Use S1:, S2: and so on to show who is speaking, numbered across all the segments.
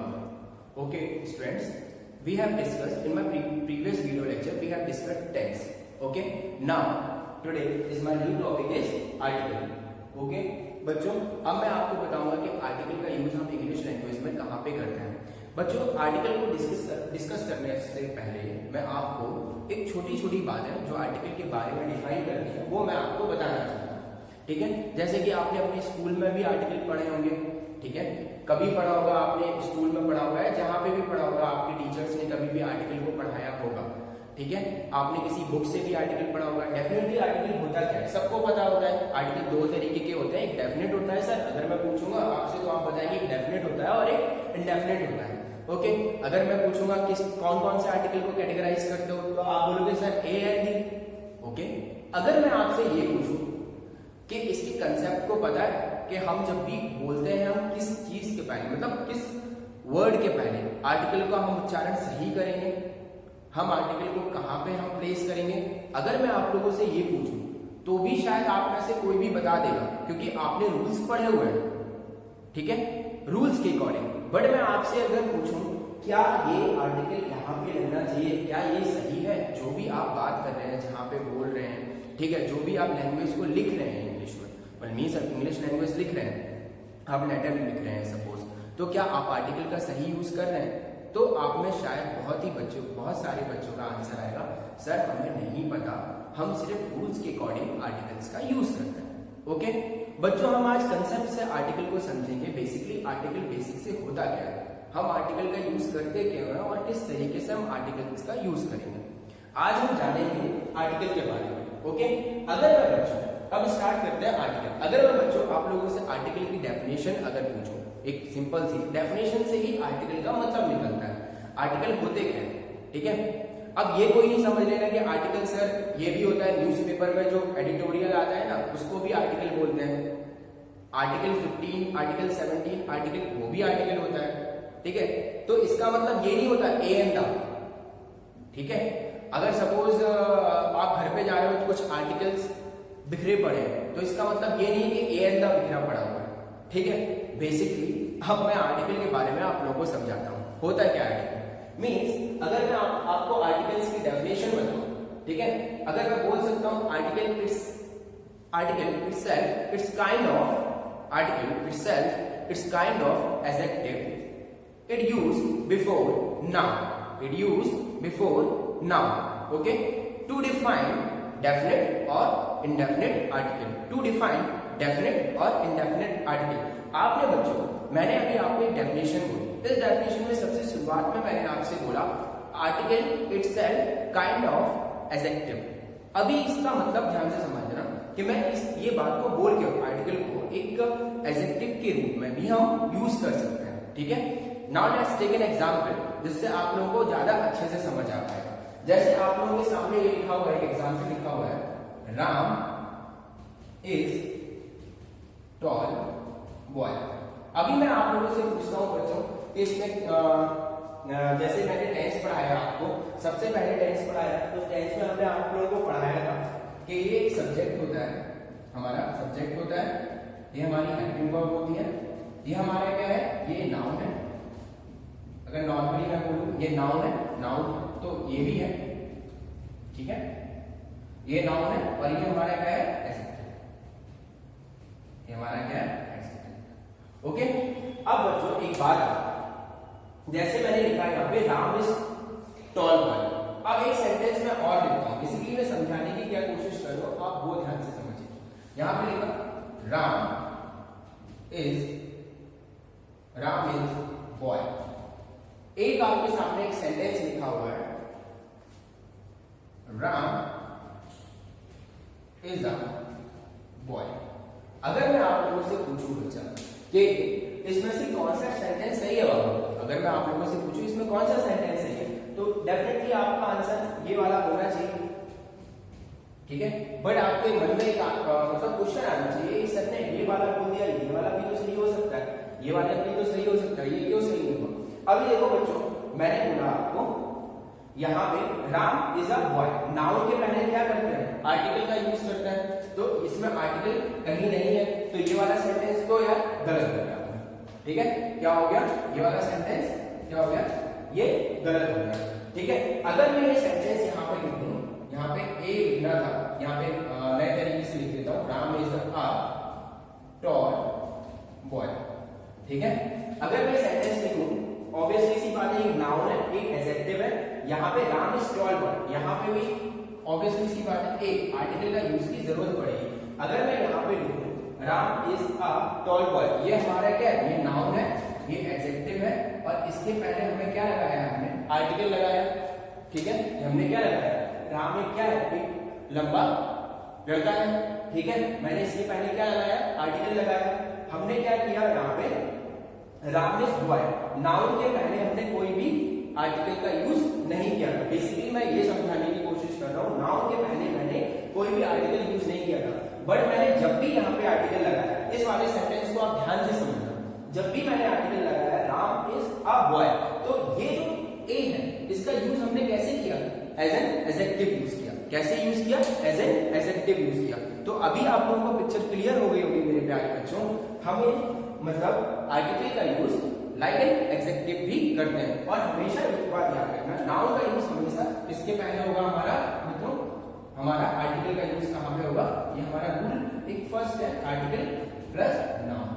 S1: above. Okay, students, we have discussed in my previous video lecture. We have discussed tense. Okay, now today is my new topic is article. Okay, बच्चों, अब मैं आपको बताऊंगा कि article का use हम English language में कहाँ पे करते हैं। बच्चों, आर्टिकल को डिस्कस करने से पहले मैं आपको एक छोटी छोटी बात है जो आर्टिकल के बारे में डिफाइन करनी है वो मैं आपको बताना चाहता हूँ। ठीक है, जैसे कि आपने अपने स्कूल में भी आर्टिकल पढ़े होंगे। ठीक है, कभी पढ़ा होगा, आपने स्कूल में पढ़ा हुआ है, जहां पे भी पढ़ा होगा आपके टीचर्स ने कभी भी आर्टिकल को पढ़ाया होगा। ठीक है, आपने किसी बुक से भी आर्टिकल पढ़ा होगा। डेफिनेटली आर्टिकल होता क्या है सबको पता होता है। आर्टिकल दो तरीके के होते हैं, एक डेफिनेट होता है सर, अगर मैं पूछूंगा आपसे तो आप बताएंगे एक डेफिनेट होता है और एक इनडेफिनेट होता है। ओके, अगर मैं पूछूंगा किस कौन कौन से आर्टिकल को कैटेगराइज करते हो तो आप बोलोगे sir A and D. Okay, अगर मैं आपसे ये पूछूं कि इसके कंसेप्ट को पता है कि हम जब भी बोलते हैं हम किस चीज के पहले मतलब किस वर्ड के पहले आर्टिकल का हम उच्चारण सही करेंगे, हम आर्टिकल को कहां पे हम प्लेस करेंगे, अगर मैं आप लोगों से ये पूछूं तो भी शायद आप में से कोई भी बता देगा क्योंकि आपने रूल्स पढ़े हुए हैं। ठीक है, रूल्स के अकॉर्डिंग। बट मैं आपसे अगर पूछूं क्या ये आर्टिकल यहाँ पे लगना चाहिए, क्या ये सही है जो भी आप बात कर रहे हैं, जहां पे बोल रहे हैं, ठीक है, जो भी आप लैंग्वेज को लिख रहे हैं इंग्लिश में, मीन्स आप इंग्लिश लैंग्वेज लिख रहे हैं, आप लेटर लिख रहे हैं सपोज, तो क्या आप आर्टिकल का सही यूज कर रहे हैं? तो आप में शायद बहुत सारे बच्चों का आंसर आएगा सर हमें नहीं पता, हम सिर्फ रूल्स के अकॉर्डिंग आर्टिकल्स का यूज करते हैं। ओके बच्चों, हम आज कंसेप्ट से आर्टिकल को समझेंगे। बेसिकली आर्टिकल बेसिक से होता क्या है, हम आर्टिकल का यूज करते क्यों हैं और किस तरीके से हम आर्टिकल्स का यूज करेंगे, आज हम जानेंगे आर्टिकल के बारे में। ओके, अगर मैं बच्चों अब स्टार्ट करते हैं आर्टिकल। अगर मैं बच्चों आप लोगों से आर्टिकल की डेफिनेशन अगर पूछूं, एक सिंपल सी डेफिनेशन से ही आर्टिकल का मतलब निकलता है, आर्टिकल होते क्या है। ठीक है, अब ये कोई नहीं समझ लेना कि आर्टिकल सर ये भी होता है न्यूज़पेपर में जो एडिटोरियल आता है ना उसको भी आर्टिकल बोलते हैं। आर्टिकल 15, आर्टिकल 17, आर्टिकल वो भी आर्टिकल होता है। ठीक है, तो इसका मतलब ये नहीं होता ए एंड द। ठीक है, अगर सपोज आप घर पे जा रहे हो तो कुछ आर्टिकल्स बिखरे पड़े हैं तो इसका मतलब ये नहीं कि ए एंड द बिखरा पड़ा हुआ है। ठीक है, बेसिकली अब मैं आर्टिकल के बारे में आप लोगों को समझाता हूं होता क्या आर्टिकल मीन्स। अगर मैं आपको आर्टिकल्स की डेफिनेशन बताऊं, ठीक है, अगर मैं बोल सकता हूं article itself it's kind of adjective, it used before noun, okay, to define definite or indefinite article। आपने बच्चों मैंने अभी आपको एक डेफिनेशन बोली, इस डेफिनेशन में सबसे शुरुआत में मैंने आपसे बोला article itself kind of adjective। अभी इसका मतलब ध्यान से समझना कि मैं ये बात को बोल के आर्टिकल को एक एडजेक्टिव के रूप में भी हम यूज कर सकते हैं। ठीक है, now let's take an example जिससे आप लोगों को ज्यादा अच्छे से समझ आ पाएगा। जैसे आप लोगों के सामने ये लिखा हुआ है, एक एग्जांपल लिखा हुआ है, राम इज टॉल बॉय। अभी मैं आप लोगों से पूछता हूँ बच्चों कि इसमें जैसे मैंने टेंस पढ़ाया आपको, सबसे पहले टेंस पढ़ाया तो टेंस में हमने आप लोगों को पढ़ाया था कि ये एक सब्जेक्ट होता है, हमारा सब्जेक्ट होता है, ये हमारी हेल्पिंग वर्ब होती है, ये हमारा क्या है, ये नाउन है। अगर नॉर्मली मैं बोलूं ये नाउन है, नाउन तो ये भी है। ठीक है, ये नाउन है और ये हमारा क्या है, एडजेक्टिव। ये हमारा क्या है, एडजेक्टिव। ओके, अब बच्चों एक बात, जैसे मैंने लिखा यहाँ पे राम इज टॉल बॉय। अब एक सेंटेंस में और लिखता हूं, बेसिकली मैं समझाने की क्या कोशिश कर रहा हूं, आप वो ध्यान से समझिए। यहां पे लिखा राम इज बॉय। एक आपके सामने एक सेंटेंस लिखा हुआ है, राम इज अ बॉय। अगर मैं आप लोगों से पूछूं बच्चा कि इसमें से कौन सा सेंटेंस सही है बाबू, अगर मैं आप लोगों से पूछूं इसमें कौन सा सेंटेंस सही है तो डेफिनेटली आपका आंसर ये वाला होना चाहिए। ठीक है, बट आपके मन में एक मतलब क्वेश्चन आना चाहिए, सर ने ये वाला बोल दिया, ये वाला भी तो सही हो सकता है, ये वाला भी तो सही हो सकता है, ये क्यों सही नहीं हुआ? अभी देखो बच्चों, मैंने बोला आपको यहाँ पे Ram is a boy, noun के पहले क्या करते हैं, आर्टिकल का यूज करते हैं, तो इसमें आर्टिकल कहीं नहीं है, तो ये वाला सेंटेंस तो यार गलत हो गया। ठीक है, क्या हो गया, ये वाला सेंटेंस क्या हो गया, ये गलत हो गया। ठीक है, अगर मैं ये सेंटेंस यहाँ पे लिख दूं, यहाँ पे ए लिखना था, यहाँ पे नए तरीके से लिख देता हूँ, Ram is a tall boy. ठीक है, अगर मैं सेंटेंस लिखूं, ऑब्वियसली सी बात है, एक नाउन है, एक एडजेक्टिव है, यहाँ पे राम इज टॉल बॉय, यहाँ पे भी ऑब्वियसली सी बात है एक आर्टिकल का यूज की जरूरत पड़ेगी। अगर मैं यहाँ पे लिखूं Ram is a tall boy, ये हमारा क्या है, ये नाउन है, ये एडजेक्टिव है, और इसके पहले हमने क्या लगाया, हमने आर्टिकल लगाया। ठीक है, हमने क्या लगाया, राम एक क्या है, एक लंबा लड़का है। ठीक है, मैंने इसके पहले क्या लगाया, आर्टिकल लगाया। हमने क्या किया, यहाँ पे राम इज बॉय, नाउन के पहले हमने कोई भी आर्टिकल का यूज नहीं किया था। बेसिकली मैं ये समझाने की कोशिश कर रहा हूँ, नाउन के पहले मैंने कोई भी आर्टिकल यूज नहीं किया था, बट मैंने जब भी यहाँ पे आर्टिकल लगाया, इस वाले सेंटेंस को आप ध्यान से समझना, जब भी मैंने आर्टिकल लगाया राम इज अ बॉय, तो ये जो ए है इसका यूज हमने कैसे किया, एज एन एडजेक्टिव यूज किया। कैसे यूज किया, एज एन एडजेक्टिव यूज किया। तो अभी आप लोगों को पिक्चर क्लियर हो गई होगी मेरे प्यारे बच्चों। हमें मतलब आर्टिकल का यूज लाइक एन एडजेक्टिव भी करते हैं, और हमेशा एक बात याद रखना, नाउन का यूज हमेशा किसके पहले होगा, हमारा मित्रों, हमारा आर्टिकल का यूज कहां पे होगा, ये हमारा रूल एक फर्स्ट है, आर्टिकल प्लस नाउन।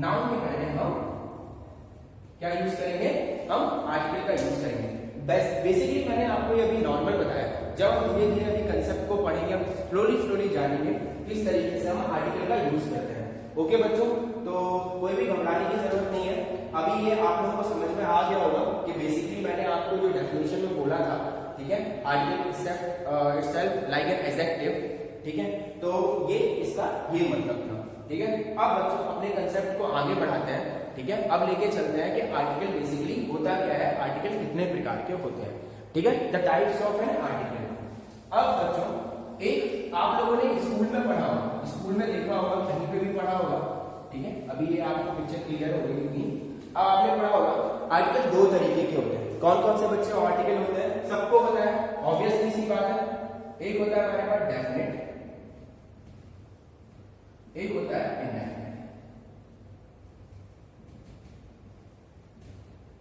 S1: नाउन के पहले हम क्या यूज करेंगे, हम आर्टिकल का यूज करेंगे। बेसिकली मैंने आपको ये अभी नॉर्मल बताया, जब हम धीरे धीरे अभी कंसेप्ट को पढ़ेंगे, हम स्लोली जानेंगे किस तरीके से हम आर्टिकल का यूज करते हैं। ओके बच्चों, तो कोई भी घबराने की जरूरत नहीं है। अभी ये आप लोगों को समझ में आ गया होगा कि बेसिकली मैंने आपको जो डेफिनेशन में बोला था, ठीक है, article itself like an adjective. ठीक है, तो ये इसका ये मतलब था। ठीक है, अब बच्चों अपने कंसेप्ट को आगे बढ़ाते हैं। ठीक है, अब लेके चलते हैं कि आर्टिकल बेसिकली होता क्या है, आर्टिकल कितने प्रकार के होते हैं। ठीक है, the types of an article. अब बच्चों एक आप लोगों ने स्कूल में पढ़ा होगा, स्कूल में देखा होगा, कहीं पे भी पढ़ा होगा। ठीक है, अभी ये आपको पिक्चर क्लियर हो गई होगी। अब आपने पढ़ा होगा आर्टिकल दो तरीके के होते हैं। कौन कौन से बच्चे आर्टिकल होते हैं, सबको पता है, ऑब्वियसली सी बात है। एक होता है हमारे पास डेफिनेट, एक होता है इनडेफिनेट।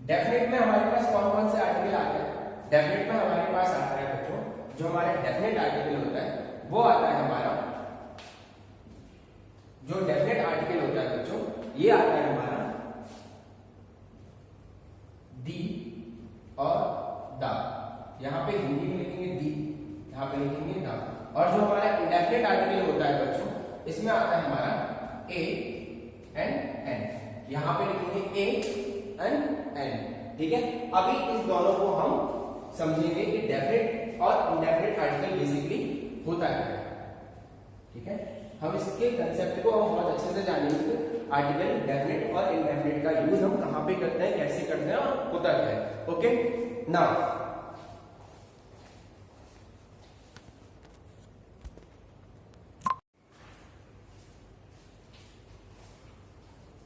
S1: डेफिनेट में हमारे पास कौन कौन से आर्टिकल आते हैं, डेफिनेट में हमारे पास आता है बच्चों, जो हमारा डेफिनेट आर्टिकल होता है वो आता है हमारा, जो डेफिनेट आर्टिकल होता है बच्चों, ये आता है हमारा दी और दा। यहां पे हिंदी में लिखेंगे दी, यहां पे लिखेंगे दा। और जो हमारा इंडेफिनेट आर्टिकल होता है बच्चों, इसमें आता है हमारा ए एंड एन। यहां पे लिखेंगे ए एंड एन। ठीक है, अभी इस दोनों को हम समझेंगे कि डेफिनेट और इंडेफिनेट आर्टिकल बेसिकली होता क्या है। ठीक है, हम इसके कंसेप्ट को हम बहुत अच्छे से जानेंगे कि आर्टिकल डेफिनेट और इंडेफिनेट का यूज हम कहां पे करते हैं, कैसे करते हैं और होता क्या है। Okay, now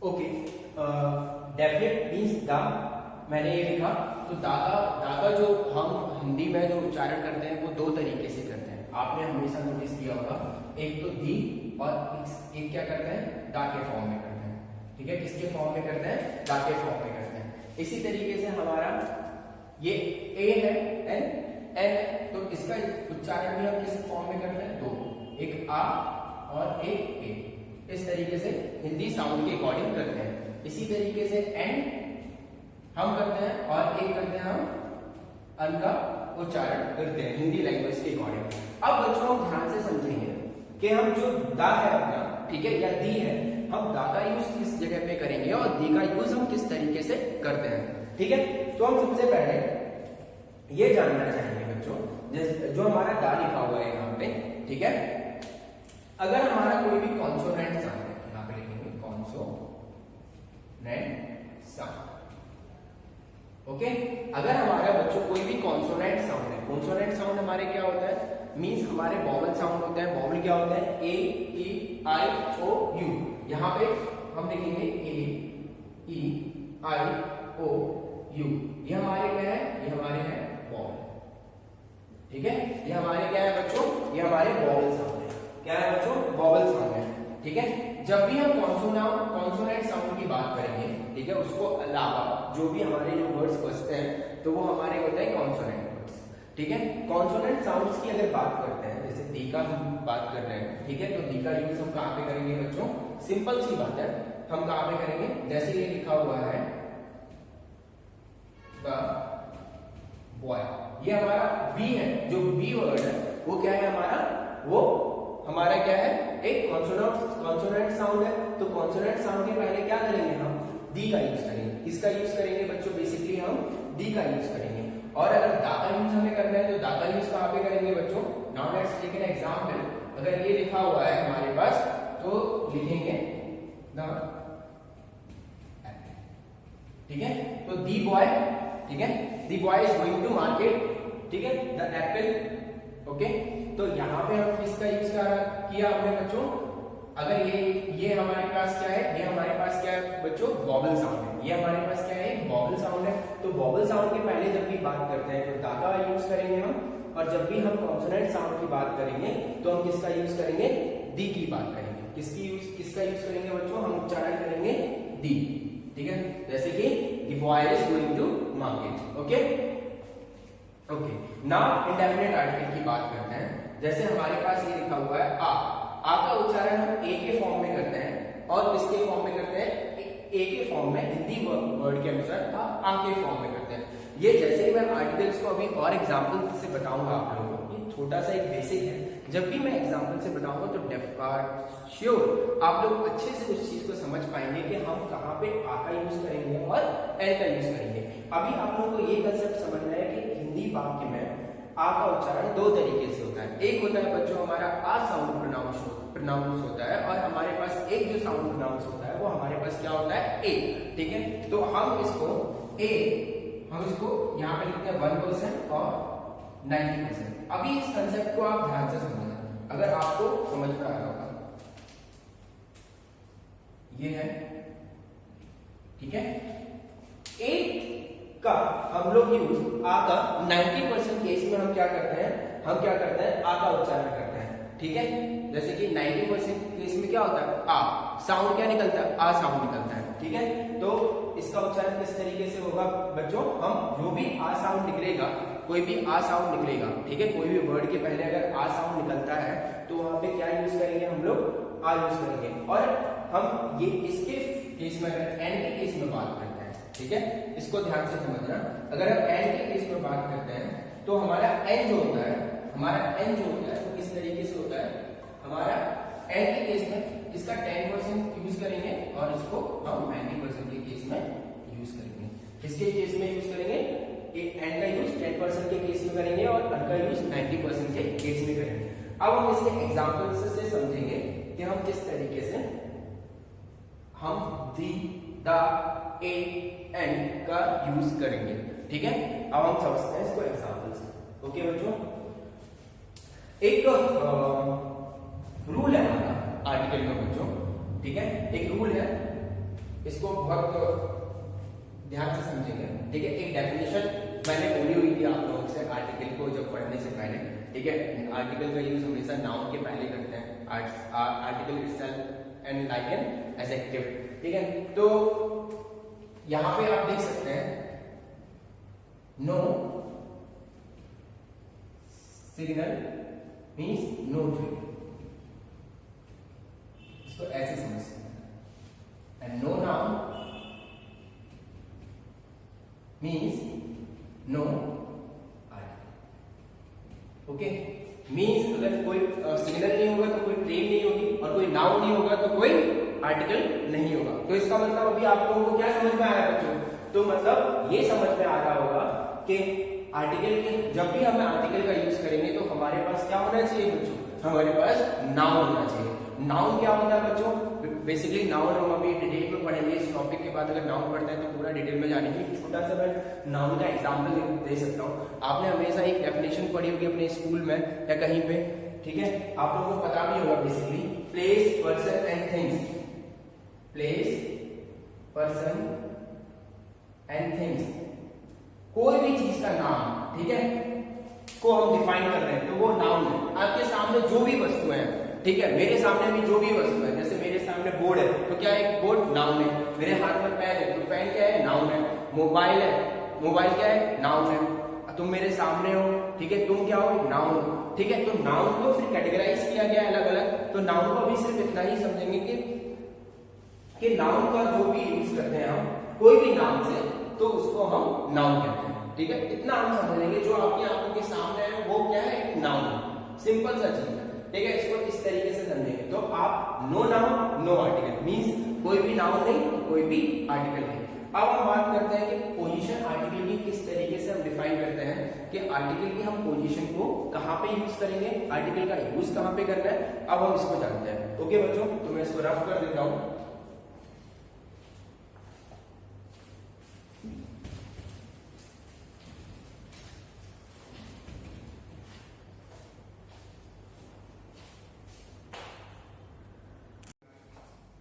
S1: okay, definite means दा, मैंने ये लिखा। तो दादा जो हम हिंदी में जो उच्चारण करते हैं वो दो तरीके से करते हैं, आपने हमेशा नोटिस किया होगा। एक तो दी और एक क्या करते हैं, दा के फॉर्म में करते हैं। ठीक है, किसके फॉर्म में करते हैं, दा के फॉर्म में करते हैं। इसी तरीके से हमारा ये ए है, एन है, तो इसका उच्चारण भी हम किस फॉर्म में करते हैं, दो, एक आ और एक ए। इस तरीके से हिंदी साउंड के अकॉर्डिंग करते हैं। इसी तरीके से एन हम करते हैं और एक करते हैं हम अन का उच्चारण करते हैं हिंदी लैंग्वेज के अकॉर्डिंग। अब बच्चों हम ध्यान से समझेंगे कि हम जो दा है अपना, ठीक है, या दी है, हम दा का यूज किस जगह पे करेंगे और दी का यूज हम किस तरीके से करते हैं। ठीक है, तो हम सबसे पहले ये जानना चाहेंगे बच्चों, जो हमारा दा लिखा हुआ है यहाँ पे, ठीक है, अगर हमारा कोई भी कॉन्सोनेंट साउंड है, यहाँ पे लिखेंगे कॉन्सोनेंट साउंड। ओके, अगर हमारा बच्चों कोई भी कॉन्सोनेंट साउंड है, कॉन्सोनेंट साउंड हमारे क्या होता है, मींस हमारे वॉवल साउंड होते हैं। वॉवल क्या होता है, ए ई आई ओ यू। यहाँ पे हम लिखेंगे ए ई आई ओ यू, ये हमारे क्या है, ये हमारे हैं वॉवल। ठीक है, ये हमारे क्या है बच्चों, ये हमारे वॉवल साउंड है। क्या है बच्चों, वॉवल साउंड है। ठीक है, जब भी हम कॉन्सोनेंट साउंड की बात करेंगे ठीक है, उसको अलावा जो भी हमारे जो वर्ड्स बचते हैं तो वो हमारे होते हैं कॉन्सोनेंट वर्ड्स, ठीक है। कॉन्सोनेंट साउंड्स की अगर बात करते हैं, जैसे दी का हम बात कर रहे हैं, ठीक है, तो दी का यूज हम कहाँ पे करेंगे बच्चों? सिंपल सी बात है, हम कहाँ पे करेंगे? जैसे ये लिखा हुआ है द बॉय, ये हमारा बी है, जो बी वर्ड है वो क्या है हमारा? वो हमारा क्या है? एक कॉन्सोनेंट साउंड है। तो कॉन्सोनेंट साउंड के पहले क्या करेंगे? हम दी का यूज करेंगे। किसका यूज करेंगे बच्चों? बेसिकली हम दी का यूज करेंगे। और अगर दा का यूज हमें करना है तो दा का यूज कहाँ पे करेंगे बच्चों? Now let's take an example. अगर ये लिखा हुआ है हमारे पास तो लिखेंगे द एप्पल, ठीक है। तो दी बॉय, ठीक है, the boy is going to market, ठीक है, द एप्पल, ओके। तो यहाँ पे हम किसका यूज किया हमने बच्चों? अगर ये हमारे पास क्या है? ये हमारे पास क्या है बच्चों? वॉवल साउंड है। ये हमारे पास क्या है? वॉवल साउंड है। तो वॉवल साउंड के पहले जब भी बात करते हैं तो दा का यूज करेंगे हम, और जब भी हम कॉन्सोनेंट साउंड की बात करेंगे तो हम किसका यूज करेंगे? दी की बात करेंगे। किसका यूज करेंगे बच्चों? हम उच्चारण करेंगे दी, ठीक है। जैसे कि the boy is going to market, okay okay. Now indefinite article की बात करते हैं। जैसे हमारे पास ये लिखा हुआ है आ का उच्चारण हम ए के फॉर्म में करते हैं, और किसके फॉर्म में करते हैं? ए के फॉर्म में, हिंदी वर्ड के अनुसार आ के फॉर्म में करते हैं। ये जैसे ही मैं आर्टिकल्स को अभी और एग्जांपल से बताऊंगा आप लोगों को, ये छोटा सा एक बेसिक है। जब भी मैं एग्जांपल से बताऊंगा तो श्योर आप लोग अच्छे से उस चीज को समझ पाएंगे कि हम कहाँ पे आ का यूज करेंगे और एल का यूज करेंगे। अभी आप लोगों को ये कंसेप्ट समझना है कि हिंदी वाक्य में आ का उच्चारण दो तरीके से होता है। एक होता है बच्चों हमारा आ साउंड प्रोनाउंस होता है, और हमारे पास एक जो साउंड प्रोनाउंस होता है वो हमारे पास क्या होता है? ए, ठीक है। तो हम इसको यहाँ पे लिखते हैं 1% और 90%। अभी इस कंसेप्ट को आप ध्यान से समझना, अगर आपको समझ में आ रहा होगा। ये है, ठीक है। ए का हम लोग यूज आ का 90% केस में हम क्या करते हैं? आ का उच्चारण करते हैं, ठीक है। जैसे कि 90% केस में क्या होता है? आ साउंड क्या निकलता है? आ साउंड निकलता है, ठीक है। तो इसका उच्चारण किस तरीके से होगा बच्चों? हम जो भी आ साउंड निकलेगा, कोई भी आ साउंड निकलेगा, ठीक है, कोई भी वर्ड के पहले अगर आ साउंड निकलता है तो वहां पे क्या यूज करेंगे हम लोग? आ यूज करेंगे। और हम ये इसके केस में अगर एन के केस में बात करते हैं, ठीक है, इसको ध्यान से समझना। अगर हम एन के केस में बात करते हैं तो हमारा एन जो होता है वो किस तरीके से होता है? हमारा एन के केस में इसका 10% यूज करेंगे और इसको हम 90% के केस में यूज करेंगे। किसके केस में यूज करेंगे? एन का यूज 10% के केस में करेंगे और अन का यूज 90% के केस में करेंगे। अब हम इसके एग्जांपल्स से समझेंगे कि हम किस तरीके से हम दी, दा, ए, एन का यूज करेंगे, ठीक है। अब हम समझते हैं इसको एग्जांपल से, ओके बच्चों। एक रूल है हमारा आर्टिकल में बच्चों, ठीक है, एक रूल है, इसको बहुत ध्यान से समझेंगे, ठीक है। एक डेफिनेशन मैंने बोली हुई थी आप लोगों से आर्टिकल को जब पढ़ने से पहले, ठीक है। आर्टिकल का यूज हमेशा नाउन के पहले करते हैं, article itself and like an adjective, ठीक है। तो यहां पे आप देख सकते हैं no signal means no train, इसको ऐसे समझ सकते हैं। And no noun means no article, okay. Means अगर कोई सिग्नल नहीं होगा तो कोई ट्रेन नहीं होगी, और कोई नाउन नहीं होगा तो कोई आर्टिकल नहीं होगा। तो इसका मतलब अभी आप लोगों को क्या समझ में आया बच्चों? तो मतलब ये समझ में आ रहा होगा कि आर्टिकल के जब भी हम आर्टिकल का यूज करेंगे तो हमारे पास क्या होना चाहिए बच्चों? हमारे पास नाउन होना चाहिए। नाउन क्या होता है बच्चों? बेसिकली नाउन हम अभी डिटेल में पढ़ेंगे इस टॉपिक के बाद। अगर नाउन पढ़ते हैं तो पूरा डिटेल में जाने की छोटा सा मैं नाउन का एग्जांपल दे सकता हूँ। आपने हमेशा एक डेफिनेशन पढ़ी होगी अपने स्कूल में या कहीं पे, ठीक है। आप लोगों को पता भी होगा basically place, person and things. Place, person and things, कोई भी चीज का नाम, ठीक है, को हम डिफाइन कर रहे हैं तो वो नाउन है। आपके सामने जो भी वस्तु है, ठीक है, मेरे सामने भी जो भी वस्तु है, जैसे मेरे सामने बोर्ड है तो क्या है, बोर्ड नाउन है। मेरे हाथ में पेन है तो पेन क्या है, नाउन है। मोबाइल है, मोबाइल क्या है, नाउन है। तुम मेरे सामने हो, ठीक है, तुम क्या हो, नाउन हो, ठीक है। तो नाउन को फिर कैटेगराइज किया गया अलग अलग, तो नाउन को अभी सिर्फ इतना ही समझेंगे कि नाउन का जो भी यूज करते हैं हम कोई भी नाम से, तो उसको हम नाउन कहते हैं, ठीक है। इतना हम समझ लेंगे, जो आपकी आंखों के सामने है वो क्या है, एक नाउन है, सिंपल सा चीज है, ठीक है। इसको इस तरीके से समझेंगे तो आप no noun no article means कोई भी नाउन नहीं, कोई भी आर्टिकल नहीं। अब हम बात करते हैं कि पोजीशन आर्टिकल की किस तरीके से हम डिफाइन करते हैं कि आर्टिकल की हम पोजीशन को कहां पे यूज करेंगे, आर्टिकल का यूज कहां पे करना है, अब हम इसको जानते हैं। ओके बच्चों, तो मैं इसको रफ कर देता हूं।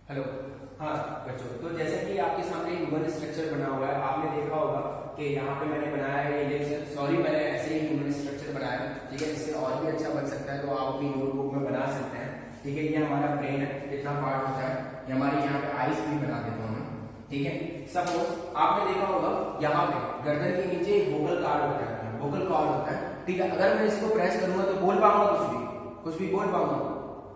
S1: हेलो, हाँ बच्चों, तो जैसे कि आपके सामने ह्यूमन स्ट्रक्चर बना हुआ है, आपने देखा होगा कि यहाँ पे मैंने बनाया है ये, सॉरी मैंने ऐसे ही ह्यूमन स्ट्रक्चर बनाया है, ठीक है। इससे और भी अच्छा बन सकता है तो आप अपनी नोटबुक में बना सकते हैं, ठीक है। ये हमारा ब्रेन है, इतना पार्ट होता है, ये हमारी यहाँ पे आईज भी बना देता हूँ मैं, ठीक है। सपोज आपने देखा होगा यहाँ पे गर्दन के नीचे वोकल कॉर्ड होता है, वोकल कॉर्ड होता है, ठीक है। अगर मैं इसको प्रेस करूंगा तो बोल पाऊंगा, कुछ भी बोल पाऊंगा,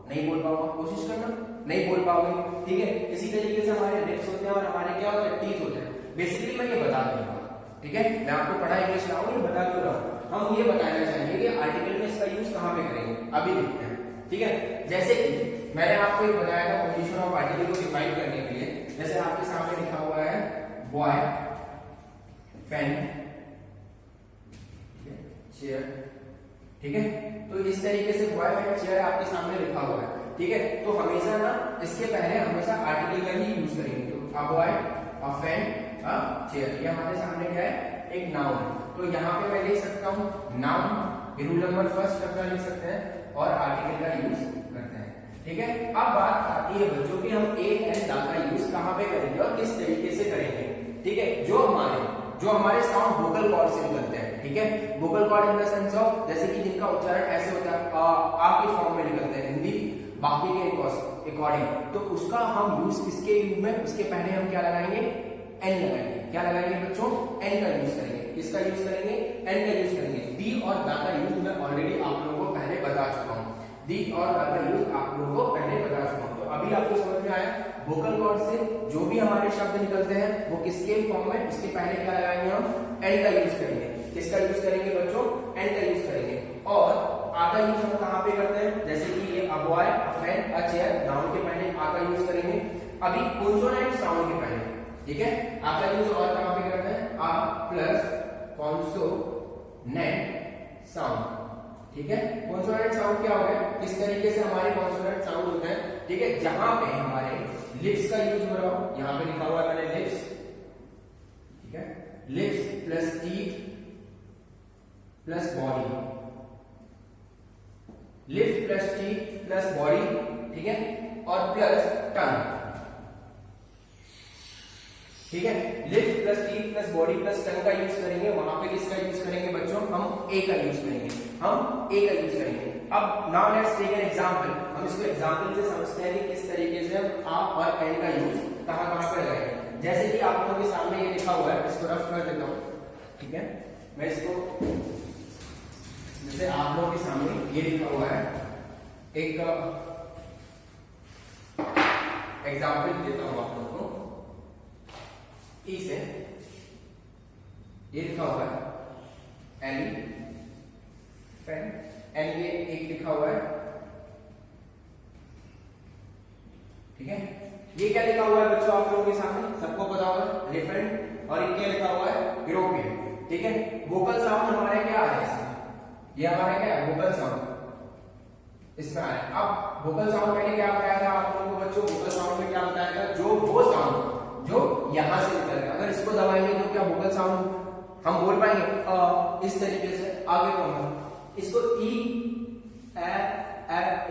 S1: नहीं बोल पाऊंगा, कोशिश करना, नहीं बोल पाओगे, ठीक है। इसी तरीके से हमारे लिप्स होते हैं और हमारे क्या होते हैं, टीथ होते हैं। बेसिकली मैं ये बता दूंगा, ठीक है, मैं आपको पढ़ा इंग्लिश ना हूं, ये बता क्यों रहा हूं, हम ये बताना चाहेंगे कि आर्टिकल में इसका यूज कहां पे करेंगे, अभी देखते हैं, ठीक है। जैसे कि मैंने आपको ये बताया था पोजीशन ऑफ आर्टिकल को डिफाइन करने के लिए, जैसे आपके सामने लिखा हुआ है बॉय, पेन, चेयर, ठीक है। तो इस तरीके से बॉय, पेन, चेयर आपके सामने लिखा हुआ है, ठीक है। तो हमेशा ना इसके पहले हमेशा आर्टिकल का ही यूज करेंगे, तो a boy, a pen, a chair, ये हमारे सामने क्या है, एक नाउन है। तो यहाँ पे मैं लिख सकता हूँ नाउन, रूल नंबर फर्स्ट अपना लिख सकते हैं और आर्टिकल का यूज करते हैं, ठीक है। अब बात आती है बच्चों की हम ए एंड दा का यूज कहाँ पे करेंगे और किस तरीके से करेंगे, ठीक है। जो हमारे साउंड वोकल कॉर्ड से निकलते हैं, ठीक है, vocal cord in the sense of जैसे कि जिनका उच्चारण ऐसे होता है आ के फॉर्म में निकलते हैं हिंदी बाकी के अकॉर्डिंग, तो उसका हम यूज किसके यूज में, उसके पहले हम क्या लगाएंगे, एन लगाएंगे। क्या लगाएंगे बच्चों, एन का यूज करेंगे। किसका यूज करेंगे, एन का यूज करेंगे। दी और दा का यूज मैं ऑलरेडी आप लोगों को पहले बता चुका हूँ, दी और दा का यूज आप लोगों को पहले बता चुका हूँ। तो अभी आपको समझ में आया, वोकल कॉर्ड से जो भी हमारे शब्द निकलते हैं वो किसके फॉर्म में, उसके पहले क्या लगाएंगे, हम एन का यूज करेंगे। किसका यूज करेंगे बच्चों, एन का यूज करेंगे। और आ का यूज हम कहां पे करते हैं, जैसे कि ये a boy, a pen, a chair, noun के पहले आ का यूज करेंगे। अभी कॉन्सोनेंट साउंड के पहले, ठीक है, आ का यूज और कहां पे करते हैं, आ प्लस कॉन्सोनेंट साउंड, ठीक है। कॉन्सोनेंट साउंड क्या हो गया, किस तरीके से हमारे कॉन्सोनेंट साउंड होते हैं, ठीक है, जहां पे हमारे लिप्स का यूज हो रहा हो, यहां पे लिखा हुआ है मैंने लिप्स, ठीक है, lips plus teeth plus body, lips plus teeth plus body, ठीक है, और प्लस टंग, ठीक है। Lips plus teeth plus body plus tongue का यूज करेंगे। वहां पे किसका यूज करेंगे बच्चों, हम ए का यूज करेंगे, हम ए का यूज करेंगे। अब now let's take an example, हम इसको एग्जांपल से समझते हैं कि किस तरीके से हम आ और एन का यूज कहां पे लगाएंगे। जैसे कि आप लोगों के सामने ये लिखा हुआ है, इसको रफ कर देता हूं, ठीक है। मैं इसको जैसे आप लोगों के सामने ये लिखा हुआ है, एक एग्जांपल देता हूं आप लोगों को, ई से ये लिखा हुआ है एलिफेंट, एन ये एक लिखा हुआ है, ठीक है। ये क्या लिखा हुआ है बच्चों आप लोगों के सामने, सबको पता होगा एलिफेंट, और ये क्या लिखा हुआ है, यूरोपियन, ठीक है। वोकल साउंड हमारे क्या आ रहे हैं, ये हमारा क्या है, वोकल साउंड इसमें आ रहा है। अब वोकल साउंड मैंने क्या बताया था आप लोगों को बच्चों, वोकल साउंड में क्या बताया था, जो वो साउंड जो यहां से निकल रहा है, अगर इसको दबाएंगे तो क्या वोकल साउंड हम बोल पाएंगे इस तरीके से, आगे बढ़ना, इसको ई ए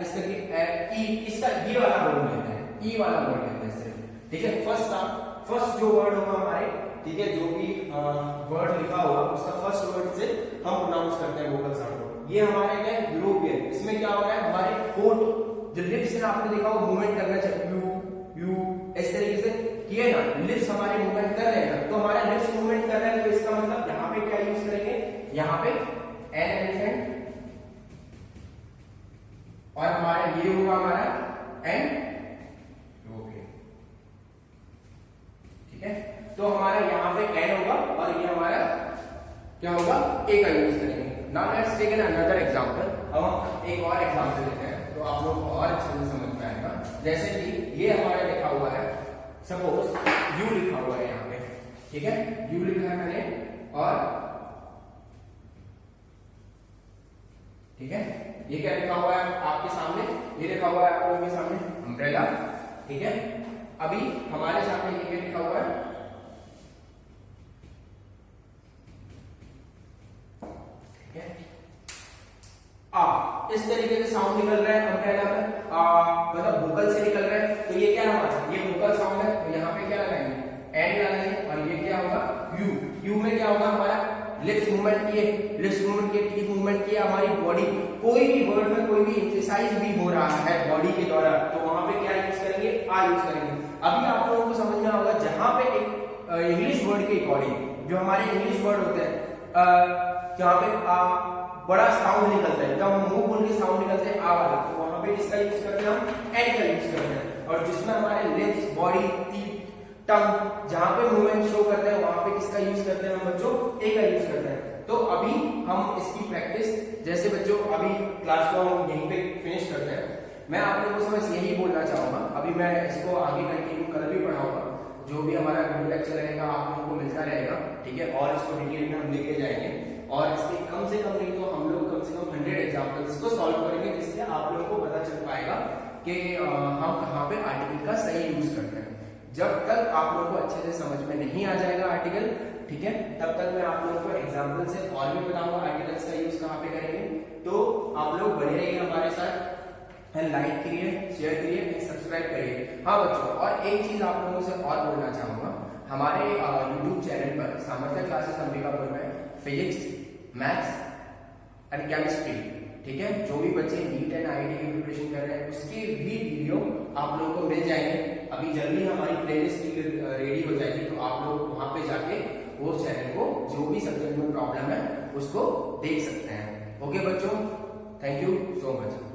S1: इस तरीके ई, इसका ई वाला वर्ड लेते हैं, ई वाला वर्ड लेते हैं सिर्फ, ठीक है। फर्स्ट जो वर्ड होगा हमारे, ठीक है, जो भी वर्ड लिखा होगा उसका फर्स्ट वर्ड से हम प्रोनाउंस करते हैं वोकल साउंड को। ये हमारे क्या है, यूरोपियन, इसमें क्या हो रहा है, हमारे होंठ जो लिप्स है आपने देखा वो मूवमेंट करना चाहिए, यू इस तरीके से किए ना, लिप्स हमारे मूवमेंट कर रहे हैं, तो हमारा लिप्स मूवमेंट कर रहा है, तो इसका मतलब यहाँ पे क्या यूज करेंगे, यहाँ पे एन एलिफेंट, और हमारा ये होगा हमारा एन, ओके ठीक है। तो हमारा यहाँ पे एन होगा और ये हमारा क्या होगा, ए का यूज करेंगे। Now let's take an another example. अब हम एक और एग्जांपल लेते हैं तो आप लोग को और अच्छे से समझ में आएगा। जैसे कि ये हमारा लिखा हुआ है, सपोज यू लिखा हुआ है यहाँ पे, ठीक है, यू लिखा है मैंने, और ठीक है, ये क्या लिखा हुआ है आपके सामने, ये लिखा हुआ है आप लोगों के सामने अम्ब्रेला, ठीक है। अभी हमारे सामने ये क्या लिखा हुआ है, ठीक है, आ, इस तरीके से साउंड निकल रहा है अम्ब्रेला में, मतलब वोकल से निकल रहा है, तो ये क्या हमारा, ये वोकल साउंड है, तो यहाँ पे क्या लगाएंगे, एन लगाएंगे, और ये क्या होगा, यू, यू में क्या होगा हमारा लिप्स मूवमेंट किए, लिप्स मूवमेंट किए, टीथ मूवमेंट किया, हमारी बॉडी कोई भी वर्ड में कोई भी एक्सरसाइज भी हो रहा है बॉडी के द्वारा, तो वहां पे क्या यूज करेंगे, आ यूज करेंगे। अभी आप लोगों को समझ में होगा, जहां पे एक इंग्लिश वर्ड के अकॉर्डिंग जो हमारे इंग्लिश वर्ड होते हैं, जहां पे बड़ा साउंड निकलता है, जब हम मुंह खोल के साउंड निकलते हैं आ वाला, तो वहां पे किसका यूज करते हैं, हम एन का यूज करते हैं। और जिसमें हमारे लिप्स, बॉडी, टीथ, टंग जहां पे मूवमेंट शो करते हैं, वहां पे किसका यूज करते हैं हम बच्चों, ए का यूज करते हैं। तो अभी हम इसकी प्रैक्टिस, जैसे बच्चों अभी क्लास को हम यहीं पे फिनिश करते हैं। मैं आप लोगों को बस यही बोलना चाहूंगा, अभी मैं इसको आगे कंटिन्यू कल भी पढ़ाऊंगा, जो भी हमारा वीडियो लेक्चर रहेगा आप लोगों को मिलता रहेगा, ठीक है, और इसको डिटेल में हम लेके जाएंगे, और इसके कम से कम नहीं तो हम लोग कम से कम 100 एग्जाम्पल्स को सॉल्व करेंगे, जिससे आप लोगों को पता चल पाएगा कि हम कहाँ पे आर्टिकल का सही यूज करते हैं। जब तक आप लोगों को अच्छे से समझ में नहीं आ जाएगा आर्टिकल, ठीक है, तब तक मैं आप लोगों को एग्जाम्पल से और भी बताऊंगा आर्टिकल्स का यूज कहाँ पे करेंगे। तो आप लोग बने रहिए हमारे साथ, लाइक करिए, शेयर करिए, सब्सक्राइब करिए। हाँ बच्चों, और एक चीज आप लोगों से और बोलना चाहूंगा, हमारे यूट्यूब चैनल पर सामर्थ्य क्लासेस अंबिकापुर में फिजिक्स, मैथ्स एंड केमिस्ट्री, ठीक है, जो भी बच्चे नीट एंड आईआईटी की प्रिपरेशन कर रहे हैं उसके भी वीडियो आप लोगों को मिल जाएंगे। अभी जल्दी हमारी प्लेलिस्ट रेडी हो जाएगी, तो आप लोग वहां पे जाके वो चैनल को जो भी सब्जेक्ट में प्रॉब्लम है उसको देख सकते हैं। ओके बच्चों, थैंक यू सो मच।